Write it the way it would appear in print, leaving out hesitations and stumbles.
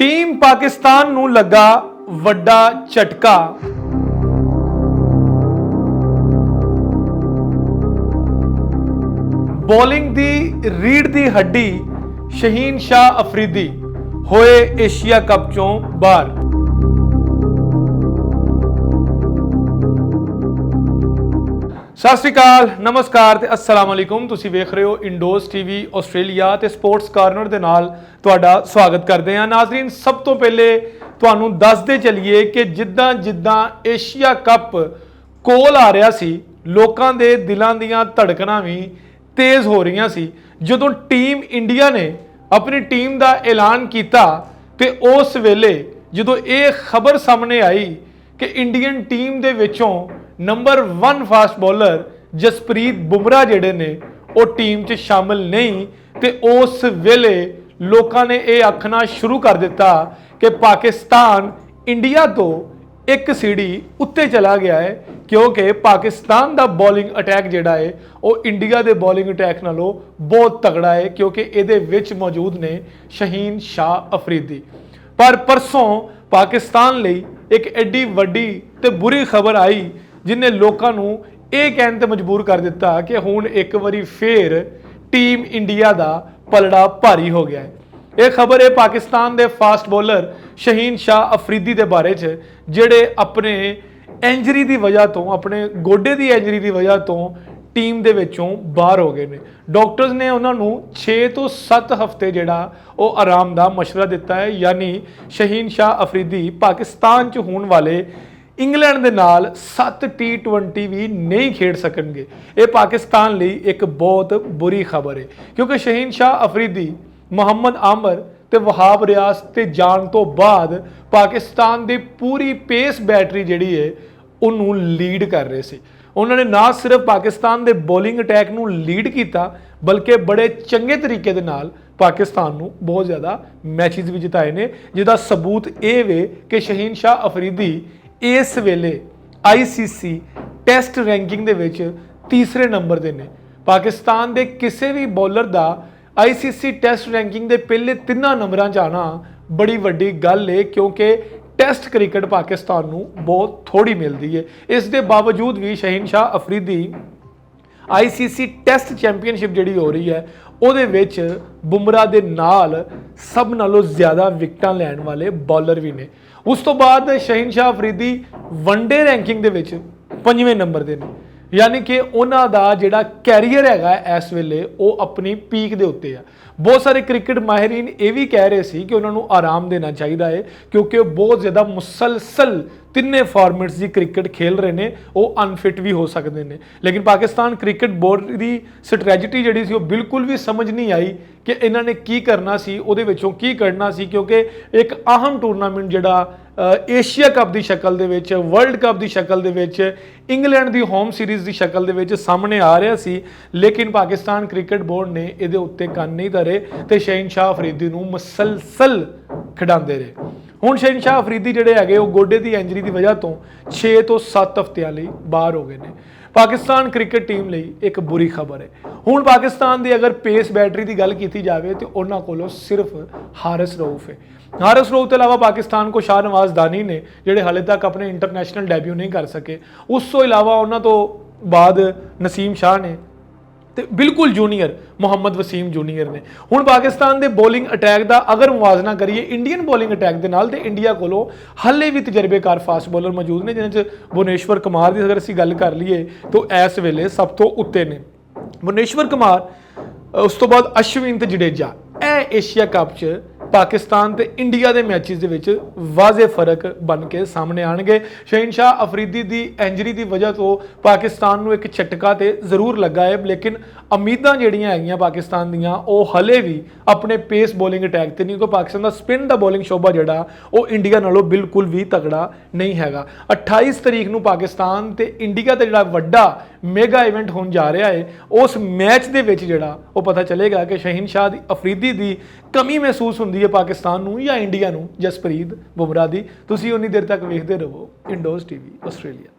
Team Pakistan नूं लगा वड्डा झटका। बॉलिंग दी रीढ़ दी हड्डी शहीन शाह अफरीदी होए एशिया कप चों बाहर। सत श्री अकाल, नमस्कार ते अस्सलाम वालेकुम। तुसीं वेख रहे हो इंडोज टीवी आस्ट्रेलिया ते स्पोर्ट्स कॉर्नर दे नाल तुहाडा स्वागत करते हैं। नाज़रीन, सब तो पहले तुहानूं दसदे चलीए कि जिद्दां जिद्दां एशिया कप कोल आ रहा सी, लोकां दे दिलां दीयां धड़कनां भी तेज़ हो रही सी। जदों टीम इंडिया ने अपनी टीम का ऐलान किया तो उस वेले जदों ये खबर सामने आई कि इंडियन टीम दे विचों number 1 fast bowler Jasprit Bumrah जिहड़े ने वो टीम च शामिल नहीं, तो उस वेले लोगों ने यह आखना शुरू कर दिता कि पाकिस्तान इंडिया तो एक सीढ़ी उत्ते चला गया है, क्योंकि पाकिस्तान का बॉलिंग अटैक जिहड़ा है वो इंडिया के बॉलिंग अटैक नालों बहुत तगड़ा है, क्योंकि ये विच मौजूद ने शहीन शाह अफरीदी। पर परसों पाकिस्तान लई एक एडी वड्डी ते बुरी खबर आई जिन्हें लोगों को यह कहने ते मजबूर कर दिता कि हुण एक बारी फिर टीम इंडिया का पलड़ा भारी हो गया है। यह खबर है पाकिस्तान के फास्ट बॉलर शहीन शाह अफरीदी के बारे च, जिहड़े अपने इंजरी की वजह तो, अपने गोडे की इंजरी की वजह तो टीम दे विचों बाहर हो गए ने। डॉक्टर्स ने उन्होंने 6 तो 7 हफ्ते जिहड़ा वो आराम का मशवरा दिता है, यानी शहीन शाह अफरीदी पाकिस्तान च होने वाले इंग्लैंड के नाल 7 T20 भी नहीं खेड सकणगे। ये पाकिस्तान लिए एक बहुत बुरी खबर है, क्योंकि शहीन शाह अफरीदी मोहम्मद आमर ते वहाब रियाज ते जान तो बाद पाकिस्तान की पूरी पेस बैटरी जिहड़ी है उन्होंने लीड कर रहे थे। उन्होंने ना सिर्फ पाकिस्तान के बॉलिंग अटैक नूं लीड किया, बल्कि बड़े चंगे तरीके दे नाल पाकिस्तान नूं बहुत ज़्यादा मैचेस भी जिताए ने, जिसका सबूत ये वे कि शहीन शाह अफरीदी इस वेले ICC टेस्ट रैंकिंग दे विच तीसरे नंबर दे ने। पाकिस्तान के किसी भी बॉलर का ICC टेस्ट रैंकिंग के पहले 3 नंबरां च आना बड़ी वड्डी गल है, क्योंकि टेस्ट क्रिकेट पाकिस्तान नूं बहुत थोड़ी मिलती है। इस दे बावजूद भी Shaheen Shah Afridi ICC test championship जिहड़ी हो रही है ਉਹਦੇ ਵਿੱਚ बुमराह ਦੇ ਨਾਲ सब नालों ज़्यादा विकटां लैण वाले बॉलर भी ने। उस तो बाद शहीन शाह अफरीदी वनडे रैंकिंग ਦੇ ਵਿੱਚ 5वें नंबर ਦੇ ਨੇ, यानी कि उन्हों का जिहड़ा कैरीयर हैगा इस वेले वो अपनी पीक के उत्ते है। बहुत सारे क्रिकेट माहिरीन ये भी कह रहे थे कि उन्होंने आराम देना चाहिए है, क्योंकि बहुत ज़्यादा मुसलसल 3 फॉर्मेट्स की क्रिकेट खेल रहे हैं, वो अनफिट भी हो सकते हैं। लेकिन पाकिस्तान क्रिकेट बोर्ड की स्ट्रैटजी जी सी बिल्कुल भी समझ नहीं आई कि इन्होंने की करना सी, उहदे विचों की करना सी, क्योंकि एक अहम टूरनामेंट जिहड़ा एशिया कप की शक्ल दे विच, वर्ल्ड कप की शक्ल दे विच, इंग्लैंड की होम सीरीज़ की शक्ल दे विच सामने आ रहा सी, लेकिन पाकिस्तान क्रिकेट बोर्ड ने इहदे उत्ते कंन नहीं धरे ते शहीन शाह अफरीदी नूं मुसलसल खिडांदे रहे। हुण शहीन शाह अफरीदी जिहड़े हैगे वो गोडे की इंजरी की वजह तो 6 तो 7 हफ्तिਆਂ ਲਈ बाहर हो गए हैं। पाकिस्तान क्रिकेट टीम ਲਈ एक बुरी खबर है। हुण पाकिस्तान की अगर पेस बैटरी की गल की जाए तो उन्होंने कोलों सिर्फ हारिस रऊफ है। हारिस रऊफ के अलावा पाकिस्तान को शाहनवाज दानी ने, जिहड़े हाले तक अपने इंटरनेशनल डेब्यू नहीं कर सके। उस तो इलावा उन्होंने तो बाद नसीम शाह ने ते बिल्कुल जूनीयर मोहम्मद वसीम जूनीयर ने। हुण पाकिस्तान के बॉलिंग अटैक का अगर मुवाजना करिए इंडियन बॉलिंग अटैक के नाल, ते इंडिया कोलों हाले भी तजर्बेकार फास्ट बॉलर मौजूद ने, जिन्हें भुवनेश्वर कुमार की अगर असीं गल कर लीए तो इस वेले सब तो उत्ते ने भुवनेश्वर कुमार, उस तो बाद अश्विन ते जडेजा। यह एशिया कप च पाकिस्तान ते इंडिया के मैचेस के विच वाजे फर्क बन के सामने आएंगे। शहीन शाह अफरीदी की इंजरी की वजह तो पाकिस्तान को एक झटका तो जरूर लगा है, लेकिन उम्मीदां जिहड़ियां हैगियां पाकिस्तान दियां वो हले भी अपने पेस बॉलिंग अटैक ते नहीं, क्योंकि पाकिस्तान का स्पिन का बॉलिंग शोभा जिहड़ा वो इंडिया नालों बिल्कुल भी तगड़ा नहीं हैगा। 28 तरीक नूं पाकिस्तान ते इंडिया का जिहड़ा वड्डा मेगा इवेंट होने जा रहा है, उस मैच दे विच जिहड़ा वो पता चलेगा कि शहीन शाह अफरीदी की कमी महसूस होंदी है पाकिस्तान नूं या इंडिया नूं जसप्रीत बुमराह दी। तुसीं उन्नी देर तक वेखदे रहो इंडोज टीवी आस्ट्रेलिया।